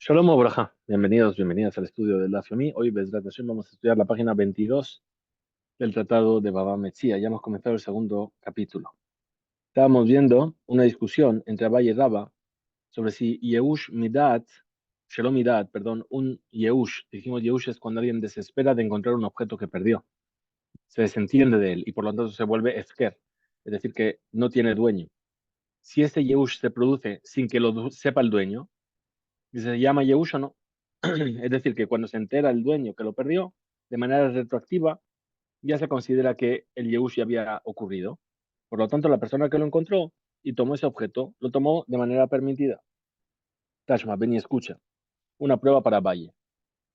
Shalom Obraja, bienvenidos, bienvenidas al estudio del Daf Yomi. Hoy, Bezrat Hashem, vamos a estudiar la página 22 del Tratado de Baba Metzia. Ya hemos comenzado el segundo capítulo. Estábamos viendo una discusión entre Abaye y Raba sobre si Yehush Midat, Shalom Midat, perdón, un Yehush. Dijimos Yehush es cuando alguien desespera de encontrar un objeto que perdió. Se desentiende de él y por lo tanto se vuelve Efker, es decir, que no tiene dueño. Si este Yehush se produce sin que lo sepa el dueño, y se llama Yehush o no. Es decir, que cuando se entera el dueño que lo perdió, de manera retroactiva, ya se considera que el Yehush ya había ocurrido. Por lo tanto, la persona que lo encontró y tomó ese objeto, lo tomó de manera permitida. Tashma, ven y escucha. Una prueba para Valle.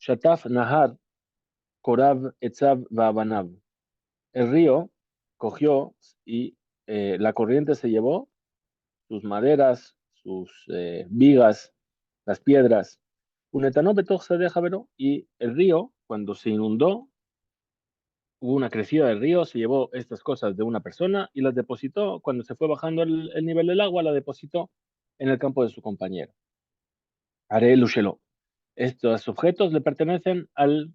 Shataf Nahar Korav Etzav Vabanav. El río cogió y la corriente se llevó sus maderas, sus vigas, las piedras. Un etanó betoch se deja verlo y el río, cuando se inundó, hubo una crecida del río, se llevó estas cosas de una persona y las depositó, cuando se fue bajando el nivel del agua, la depositó en el campo de su compañero. Are Lushelo. Estos objetos le pertenecen al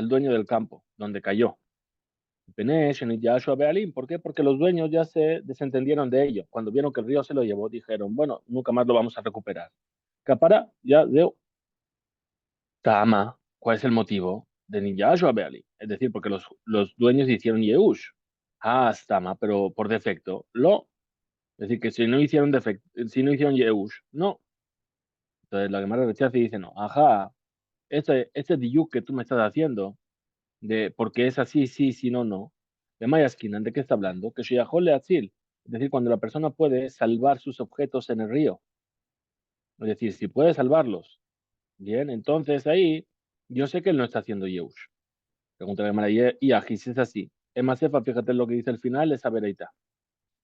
dueño del campo, donde cayó. ¿Por qué? Porque los dueños ya se desentendieron de ello. Cuando vieron que el río se lo llevó, dijeron, bueno, nunca más lo vamos a recuperar. Capara, ya de Tama, ¿cuál es el motivo? De Ninyashu Beali. Es decir, porque los dueños hicieron Yehush. Ah, Tama, pero por defecto. Lo. Es decir, que si no hicieron defecto, si no hicieron Yehush, no. Entonces la Gemara rechaza y dice, no, ajá, este diuk que tú me estás haciendo, de porque es así, sí, sí, no, no. De Mayaskinan, ¿de qué está hablando? Que Sheyahole Atzil. Es decir, cuando la persona puede salvar sus objetos en el río. Es decir, si puede salvarlos, bien, entonces ahí yo sé que él no está haciendo Yehush. Pregunta la Gemara, y Aji, si es así. Emasefa, fíjate lo que dice al final, es Abereita.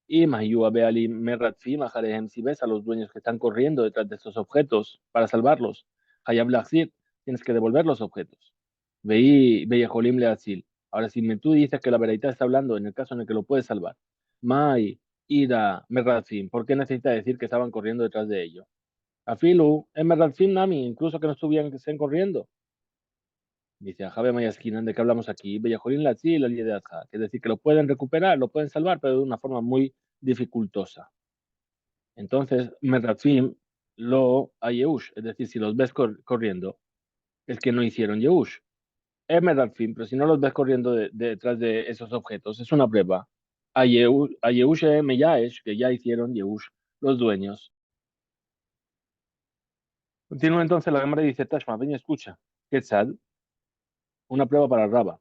Y Mahiyu Abeali Merratfi, Maharehem, si ves a los dueños que están corriendo detrás de estos objetos para salvarlos, Hayab Lachzir, tienes que devolver los objetos. Veí Jolim Leazil. Ahora, si tú dices que la Bereita está hablando en el caso en el que lo puedes salvar, Mai, Ida, Merratfim, ¿por qué necesita decir que estaban corriendo detrás de ello? Afilu, en Merratfim Nami, incluso que no estén corriendo. Dice, Jabe Mayaskinan, ¿de qué hablamos aquí? Bellajorín Latzi y la de Adja, que es decir, que lo pueden recuperar, lo pueden salvar, pero de una forma muy dificultosa. Entonces, Merrafim lo a Yehush, es decir, si los ves corriendo, es que no hicieron Yehush. Es Merrafim, pero si no los ves corriendo detrás de esos objetos, es una prueba. A Yehush Meyaesh, que ya hicieron Yehush, los dueños. Continúa entonces la Gemara y dice, Tashma, ven y escucha. Quetzal, una prueba para Raba.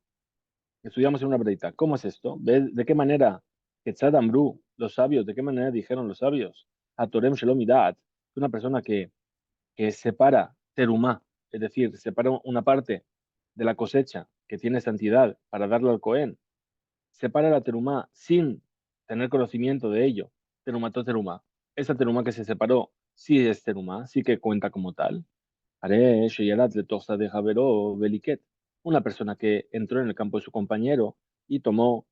Estudiamos en una breita. ¿Cómo es esto? ¿Ves de qué manera Quetzad Amru, los sabios, de qué manera dijeron los sabios? A Torem Shalom Idat, una persona que separa terumá, es decir, separa una parte de la cosecha que tiene santidad para darlo al Cohen, separa la terumá sin tener conocimiento de ello, terumato terumá. Esa terumá que se separó sí es terumá, sí que cuenta como tal. Haré sheyarat le tosta de Javero Beliket, una persona que entró en el campo de su compañero y tomó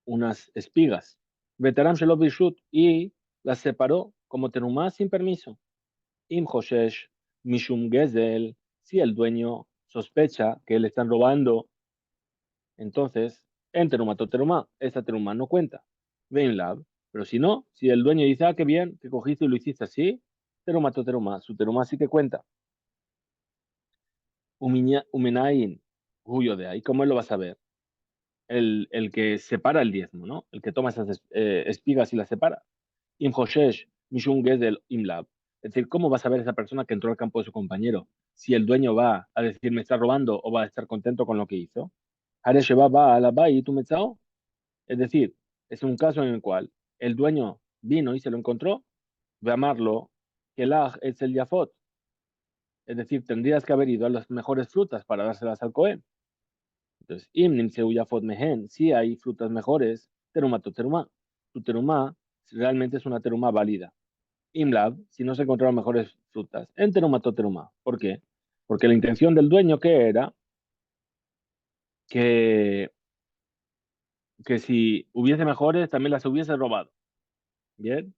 unas espigas. Veteram Shelo Bishut y las separó como terumá sin permiso. Im Hoshesh Mishum Gezel, si el dueño sospecha que le están robando, entonces en teruma to teruma, esa teruma no cuenta. Vein lab, pero si no, si el dueño dice, ah, qué bien, que cogiste y lo hiciste así, teruma to teruma, su teruma sí que cuenta. Uminain, Julio de ahí, ¿cómo él lo va a saber? El que separa el diezmo, ¿no? El que toma esas espigas y las separa. Im Hoshesh Mishum Gezel Im Lab. Es decir, ¿cómo va a saber esa persona que entró al campo de su compañero si el dueño va a decir me está robando o va a estar contento con lo que hizo? Hare Sheba va a la ba y tú me chao. Es decir, es un caso en el cual el dueño vino y se lo encontró, de amarlo, que el es el Yafot. Es decir, tendrías que haber ido a las mejores frutas para dárselas al Cohen. Entonces, Im Nimseu Yafot Mehen, si hay frutas mejores, teruma tu teruma. Tu teruma realmente es una teruma válida. IMLAB, si no se encontraron mejores frutas, en teruma to teruma. ¿Por qué? Porque la intención del dueño que era que, que si hubiese mejores, también las hubiese robado. Bien,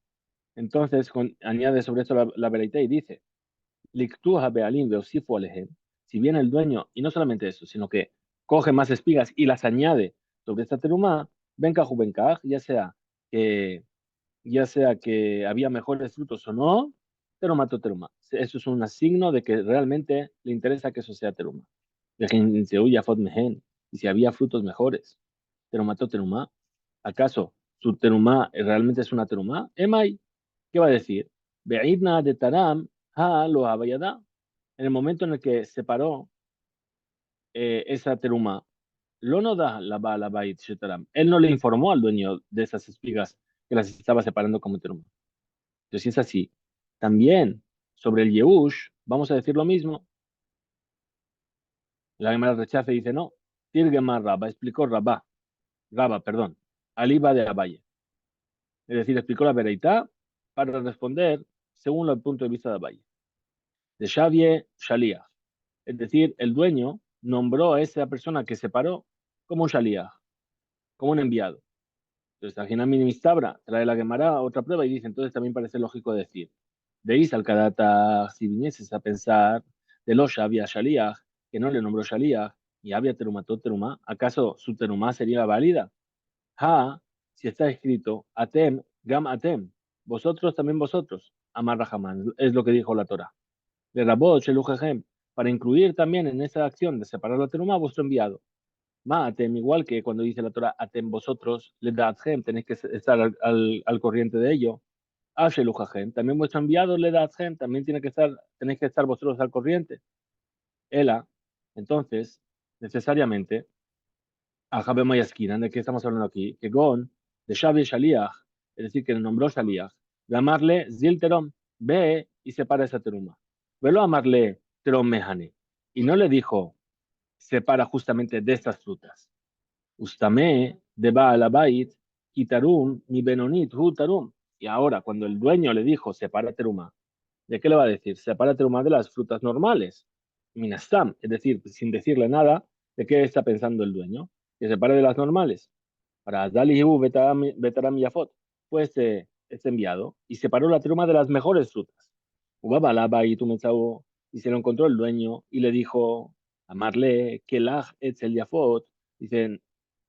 entonces añade sobre esto la Beraita y dice, Liktuha be'alim veosifu alejem, si viene el dueño, y no solamente eso, sino que coge más espigas y las añade sobre esta terumá, benkaj u benkaj, que, ya sea que había mejores frutos o no, terumá to terumá. Eso es un signo de que realmente le interesa que eso sea terumá. Vejin Seú Yafot Mehen, y si había frutos mejores, terumá to terumá. ¿Acaso su terumá realmente es una terumá? Emay, ¿qué va a decir? Be'idna de taram ha lo habayada. En el momento en el que separó esa terumá, lo no da la ba la bait shetaram. Él no le informó al dueño de esas espigas que las estaba separando como terumá. Entonces, si es así, también sobre el Yehush, vamos a decir lo mismo. La Gemara rechaza y dice, no, Tirgemar Rabba, explicó Rabba, perdón, Aliba de Abaye. Es decir, explicó la vereitá para responder según el punto de vista de Abaye. De Xavier Shaliach. Es decir, el dueño nombró a esa persona que separó como un Shaliach, como un enviado. Entonces, Tajina Ministabra trae la Gemara otra prueba y dice, entonces también parece lógico decir, veis al Kadata, si vinieses a pensar de los había Shaliach, que no le nombró Shaliach, y había Terumatot Terumá, ¿acaso su Terumá sería válida? Ha, si está escrito, Atem, Gam Atem, vosotros también vosotros, Amar Rahamán, es lo que dijo la Torah. De Rabot, Shelujejem, para incluir también en esa acción de separar la Terumá vuestro enviado. Ma Atem, igual que cuando dice la Torah, Atem vosotros, le Ledatjem, tenéis que estar al corriente de ello. Ashelujajem, también vuestro enviado le Ledatjem, también tenéis que estar vosotros al corriente. Ela, entonces, necesariamente, Ajabe Mayaskina, ¿de qué estamos hablando aquí? Que Gon, de Shavi Shaliach, es decir, que le nombró Shaliach, de amarle Zilterom, ve y separa esa teruma. Velo amarle Terom Mehane. Y no le dijo, separa justamente de estas frutas. Ustame de Baal Abait, Kitarum, mi Benonit, Hutarum. Y ahora, cuando el dueño le dijo, separa teruma, ¿de qué le va a decir? Separa teruma de las frutas normales. Minastam, es decir, sin decirle nada, ¿de qué está pensando el dueño? Que separe de las normales. Para Dalihu Betaram Yafot, fue este enviado y separó la teruma de las mejores frutas. Ubabalaba y Tumetsau, y se lo encontró el dueño y le dijo, amarle, Kelach Etzel Yafot, dicen,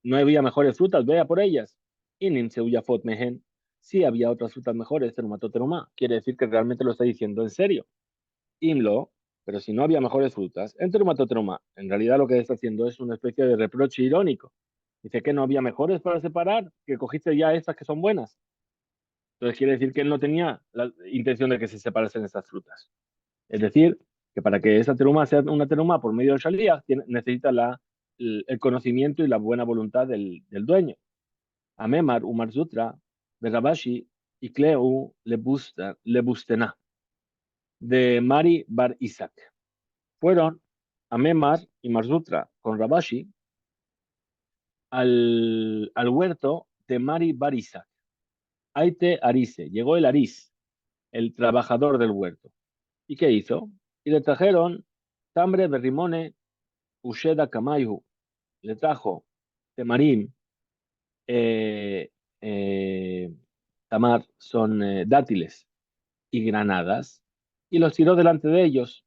no había mejores frutas, vea por ellas. Y Nimseu Yafot Mehen, sí había otras frutas mejores, terumato teruma, quiere decir que realmente lo está diciendo en serio. Imlo, pero si no había mejores frutas, en terumato teruma, en realidad lo que está haciendo es una especie de reproche irónico. Dice que no había mejores para separar, que cogiste ya estas que son buenas. Entonces quiere decir que él no tenía la intención de que se separasen estas frutas. Es decir, que para que esa teruma sea una teruma por medio del shalíah, necesita el conocimiento y la buena voluntad del dueño. Amemar, Umar Sutra, Berabashi y Cleu Lebustena, de Mari Bar Isaac. Fueron Amemar y Marzutra con Rabashi al huerto de Mari Bar Isaac. Aite Arise, llegó el Aris, el trabajador del huerto. ¿Y qué hizo? Y le trajeron tambre berrimone usheda kamayhu. Le trajo temarim, eh, eh, tamar son dátiles y granadas, y los tiró delante de ellos,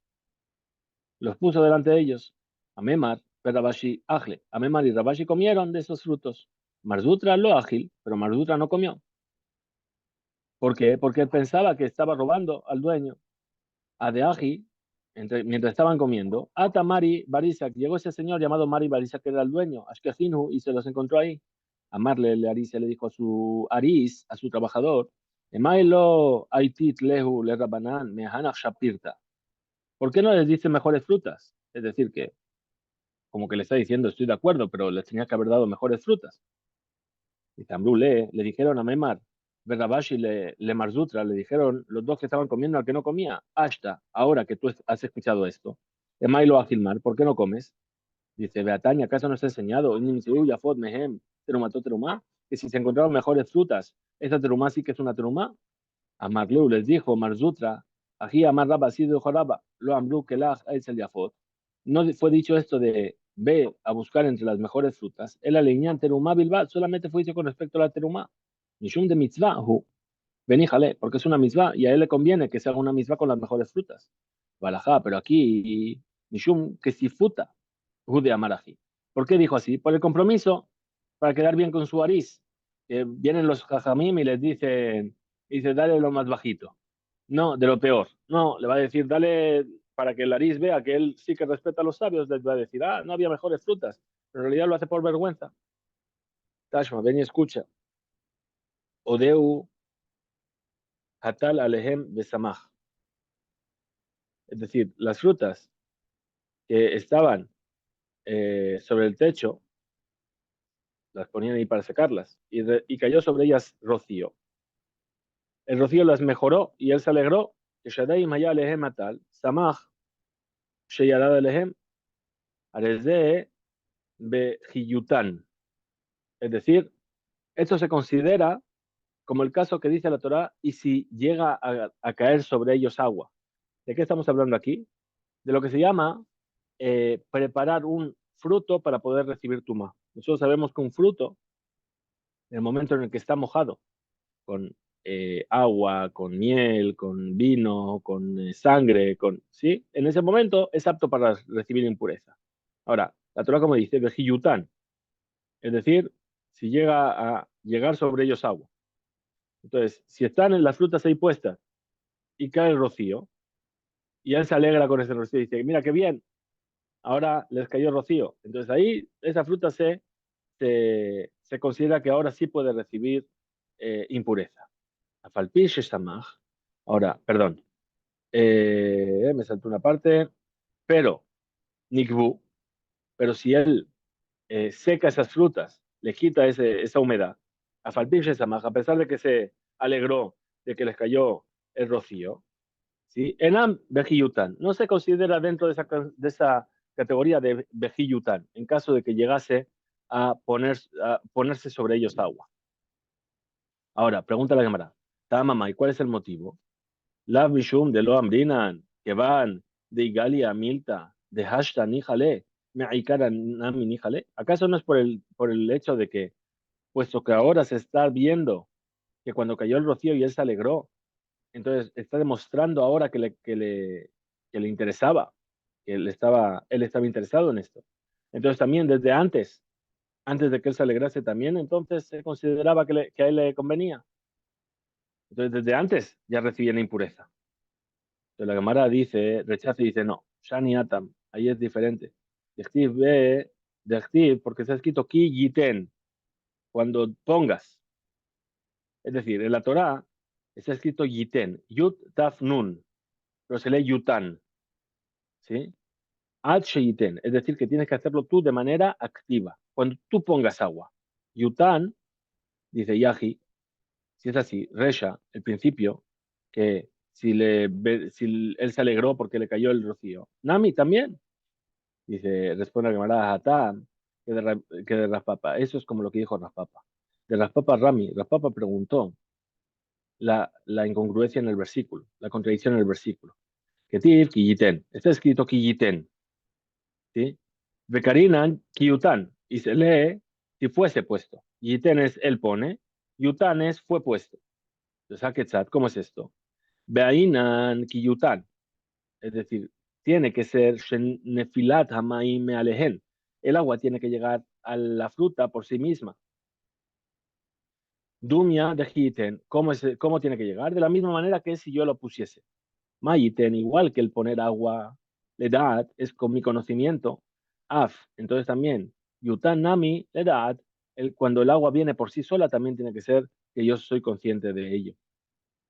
los puso delante de ellos. Amemar, Rabashi, Ajle. Amemar y Rabashi comieron de esos frutos. Marzutra lo ágil, pero Marzutra no comió. ¿Por qué? Porque él pensaba que estaba robando al dueño. A de Agi, mientras estaban comiendo, a Tamari Barisak, llegó ese señor llamado Mari Barisak, que era el dueño, Ashkehinu, y se los encontró ahí. Amarle, el Aris le dijo a su Aris, a su trabajador, Emailo aitit lehu le rabanan mehanach shapirta. ¿Por qué no les dice mejores frutas? Es decir, que como que le está diciendo, estoy de acuerdo, pero les tenía que haber dado mejores frutas. Y Zambrú le dijeron a Memar, Berrabash y le Marzutra, le dijeron los dos que estaban comiendo al que no comía, hasta ahora que tú has escuchado esto, Emailo a Gilmar, ¿por qué no comes? Dice, Beataña, ¿acaso no está enseñado? Yafot Mehem, Terumató Terumá, que si se encontraron mejores frutas, esta terumá sí que es una terumá. A Marleu les dijo, Marzutra, Ají Amar Rabba, sí dijo Rabba, lo Amru Kelach el Yafot. No fue dicho esto de ve a buscar entre las mejores frutas. El aleñán terumá bilba solamente fue dicho con respecto a la terumá. Mishum de mitzvah, hu. Vení, jale, porque es una mitzvah y a él le conviene que se haga una mitzvah con las mejores frutas. Balajá, pero aquí, Mishum, que si futa, Jude Amaraji. ¿Por qué dijo así? Por el compromiso, para quedar bien con su Aris. Vienen los jajamim y les dicen, dice, dale lo más bajito. No, de lo peor. No, le va a decir, dale para que el Aris vea que él sí que respeta a los sabios, les va a decir, no había mejores frutas. Pero en realidad lo hace por vergüenza. Tashma, ven y escucha. Odeu hatal alehem besamach. Es decir, las frutas que estaban sobre el techo, las ponían ahí para secarlas, y cayó sobre ellas rocío. El rocío las mejoró y él se alegró. Que Shadaim haya alehem atal, samach sheyarad alehem, arezeh behiyutan. Es decir, esto se considera como el caso que dice la Torá, y si llega a caer sobre ellos agua. ¿De qué estamos hablando aquí? De lo que se llama preparar un fruto para poder recibir tuma. Nosotros sabemos que un fruto, en el momento en el que está mojado, con agua, con miel, con vino, con sangre, ¿sí? En ese momento es apto para recibir impureza. Ahora, la Torah como dice, vejiyután, es decir, si llega a llegar sobre ellos agua. Entonces, si están en las frutas ahí puestas y cae el rocío, y él se alegra con ese rocío y dice, mira qué bien, ahora les cayó rocío. Entonces ahí esa fruta se considera que ahora sí puede recibir impureza. Afalpish samaj. Ahora, perdón, me saltó una parte, pero Nikbu, pero si él seca esas frutas, le quita esa humedad, Afalpish samaj, a pesar de que se alegró de que les cayó el rocío, ¿sí? Enam Bejiyutan no se considera dentro de esa categoría de Bejiyutan en caso de que llegase a ponerse sobre ellos agua. Ahora, pregunta la cámara. Tamama, ¿y cuál es el motivo? La Bishum de lo Amrinan, que van de Igalia Milta, de Hashta Nijale, Meikara Nami Nijale. ¿Acaso no es por el hecho de que, puesto que ahora se está viendo que cuando cayó el rocío y él se alegró, entonces está demostrando ahora que le interesaba, que él estaba interesado en esto. Entonces también desde antes de que él se alegrase también, entonces se consideraba que a él le convenía. Entonces desde antes ya recibían impureza. Entonces la Gemara dice, rechaza y dice, no, Shani Atam, ahí es diferente. Dechtiv ve, Dechtiv, porque se ha escrito ki yiten, cuando pongas. Es decir, en la Torah está escrito yiten, yut taf nun, pero se lee yutan, ¿sí? Ad sheiten, es decir, que tienes que hacerlo tú de manera activa. Cuando tú pongas agua. Yutan, dice Yahi, si es así, Resha, el principio, que si él se alegró porque le cayó el rocío. Nami también, dice, responde a Gemara Hatán, que de Raspapa. Eso es como lo que dijo Raspapa. De Raspapa Rami, Raspapa preguntó la incongruencia en el versículo, la contradicción en el versículo. Que tir, quilliten. Está escrito quilliten, ¿sí? Bekarinan, Kiyutan, y se lee si fuese puesto. Yiten es él pone, Yutan es fue puesto. Entonces, Haketzat, ¿cómo es esto? Beainan, Kiyutan, es decir, tiene que ser Nefilat Hamaim Alehen. El agua tiene que llegar a la fruta por sí misma. Dumia de Hiten, ¿cómo tiene que llegar? De la misma manera que si yo lo pusiese. Mayiten, igual que el poner agua, le edad, es con mi conocimiento. Af, entonces también, Yutan Nami, le edad, cuando el agua viene por sí sola, también tiene que ser que yo soy consciente de ello.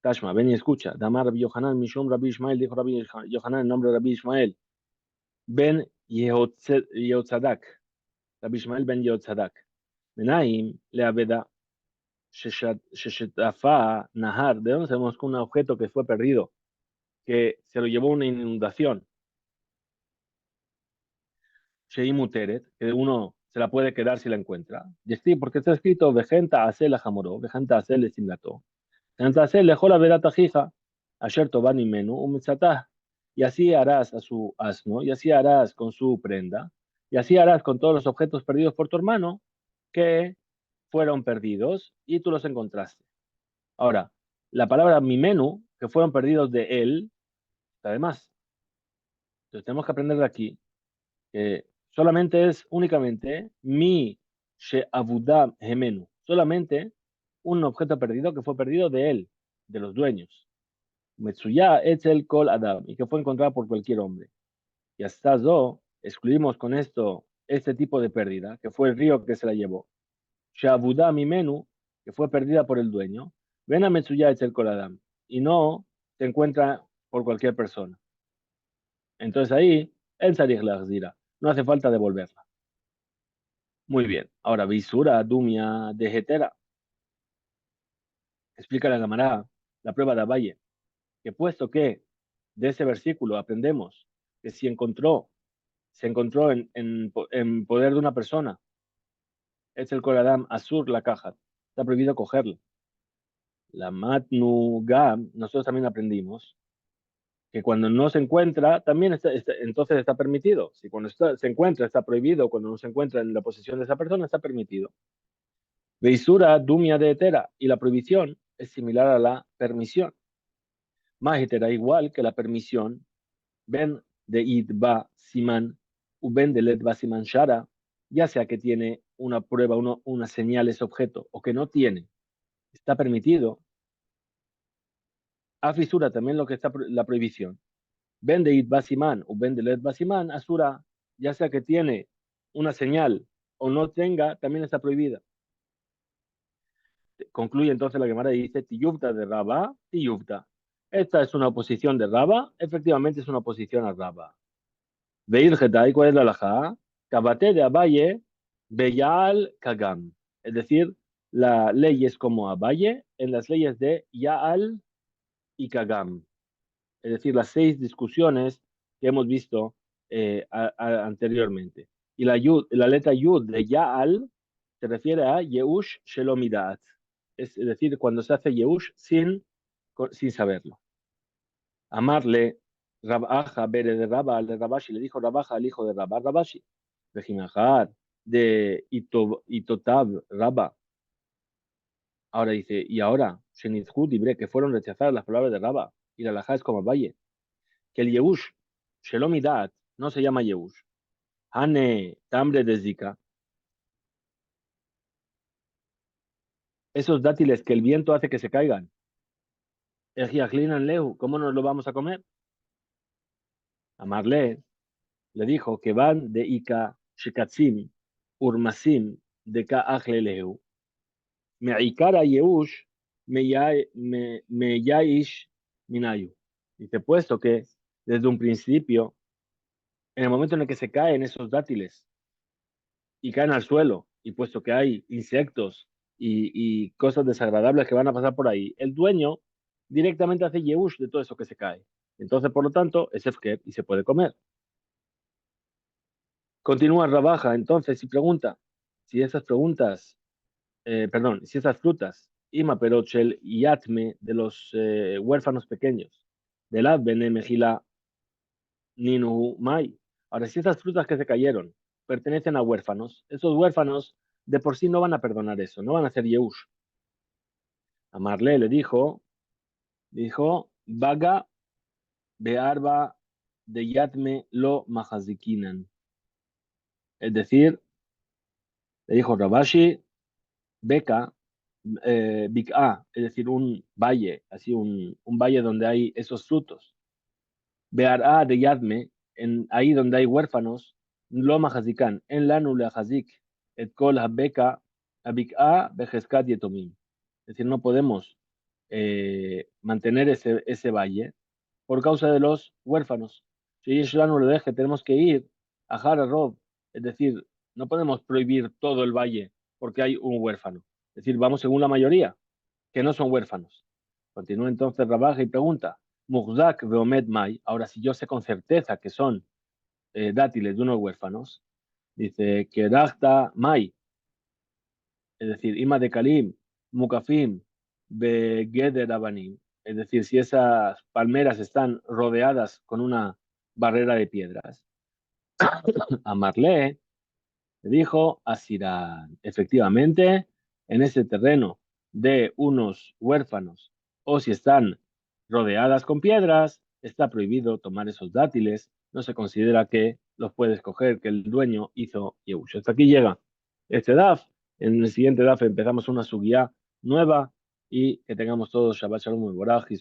Tashma, ven y escucha. Damar Rabbi Yohanan, Mishum Rabbi Ishmael, dijo Rabbi Yohanan en nombre de Rabbi Ishmael. Ben Yehotzadak, Rabbi Ishmael ben Yehotzadak. Menaim, le aveda, Sheshetafa, Nahar. ¿De dónde sabemos que un objeto que fue perdido, que se lo llevó una inundación? Sheimuteret, que uno se la puede quedar si la encuentra. Y sí, porque está escrito, Vejenta Asel Jamoró, Vejenta Asel le Simlató, Vejenta Asel le Jola Verata Jija, Asher Tobani Menu, Umitzatá. Y así harás a su asno, y así harás con su prenda, y así harás con todos los objetos perdidos por tu hermano, que fueron perdidos y tú los encontraste. Ahora, la palabra mi menú, que fueron perdidos de él, está de más. Entonces tenemos que aprender de aquí que solamente es únicamente mi she'avudam gemenu, solamente un objeto perdido que fue perdido de él, de los dueños. Metsuya etzel kol adam, y que fue encontrado por cualquier hombre. Y hasta zo, excluimos con esto este tipo de pérdida, que fue el río que se la llevó. She'avudam mimenu, que fue perdida por el dueño. Ven a Metsuya etzel kol adam, y no se encuentra por cualquier persona. Entonces ahí, el sarich la no hace falta devolverla. Muy bien. Ahora, Visura, Dumia, Degetera. Explica la camarada la prueba de Abaye, que puesto que de ese versículo aprendemos que si se encontró en poder de una persona, es el Koradam Asur la caja. Está prohibido cogerlo. La Matnu Gam, nosotros también aprendimos que cuando no se encuentra, también entonces está permitido. Si cuando se encuentra está prohibido, cuando no se encuentra en la posesión de esa persona está permitido. Beisura, dumia de etera, y la prohibición es similar a la permisión. Más etera igual que la permisión, ben de id ba siman, u ben de led ba siman shara, ya sea que tiene una prueba, una señal ese objeto, o que no tiene, está permitido. A fisura también lo que está la prohibición. Ben de id ba siman, u ben de led ba siman, asura, ya sea que tiene una señal o no tenga, también está prohibida. Concluye entonces la Gemara y dice, Tiyufta de Rabba, Tiyufta. Esta es una oposición de Rabba, efectivamente es una oposición a Rabba. Veir Getai, ¿cuál es la halajá? Kabate de Abaye, Beyal Kagam. Es decir, la ley es como Abaye en las leyes de Yaal y Kagam. Es decir, las 6 discusiones que hemos visto anteriormente. Y la letra Yud de Yaal se refiere a Yeush Shelomidat. Es decir, cuando se hace Yeush sin saberlo. Amarle Rabaja, Bere de Rabba, al de Rabashi, le dijo Rabaja al hijo de Rabba, Rabashi, Vejinajar, de Itotab, Rabba. Ahora dice, y ahora, Shenizhut y Bre, que fueron rechazadas las palabras de Rabba, y la Lajá es como Valle, que el Yehush, Shelomidat, no se llama Yehush. Hane, Tambre de Zika, esos dátiles que el viento hace que se caigan. Ejiachlinan Lehu, ¿cómo nos lo vamos a comer? Amarle le dijo que van de Ika, Shekatzim, Urmasim, de Ka Achle Lehu. Me'ikara Yehush, me yaish minayu. Dice, puesto que desde un principio, en el momento en el que se caen esos dátiles y caen al suelo, y puesto que hay insectos y cosas desagradables que van a pasar por ahí, el dueño directamente hace Yehush de todo eso que se cae. Entonces, por lo tanto, es Efker y se puede comer. Continúa Rabaja entonces y pregunta si esas preguntas, perdón, si esas frutas, Ima Perochel y Atme de los huérfanos pequeños, de la Bene Mejila Ninu Mai. Ahora, si esas frutas que se cayeron pertenecen a huérfanos, esos huérfanos de por sí no van a perdonar eso, no van a hacer Yehush. A Marle le dijo, Vaga Bearba de Yatme lo Mahazikinan. Es decir, le dijo Rabashi, Beca, Bik'a, es decir, un valle, así un valle donde hay esos frutos. Bear'a de Yadme, ahí donde hay huérfanos, Lo Mahazikan, en la Nula Hazik, et Kol Habeka, Abik'a, Bejezkat Yetomim. Es decir, no podemos mantener ese valle por causa de los huérfanos. Si Yeshua no lo deje, tenemos que ir a Hararov, es decir, no podemos prohibir todo el valle porque hay un huérfano. Es decir, vamos según la mayoría, que no son huérfanos. Continúa entonces Rabaja y pregunta, Mugzak Veomed Mai, ahora si yo sé con certeza que son dátiles de unos huérfanos, dice que Dachta Mai, es decir, Ima de Kalim, Mukafim, Begeder Abanim, es decir, si esas palmeras están rodeadas con una barrera de piedras. Amarle le dijo a Sirán, efectivamente, en ese terreno de unos huérfanos, o si están rodeadas con piedras, está prohibido tomar esos dátiles no se considera que los puedes coger, que el dueño hizo Yehush. Hasta aquí llega este DAF. En el siguiente DAF empezamos una sugía nueva y que tengamos todos Shabbat Shalom y Boraj y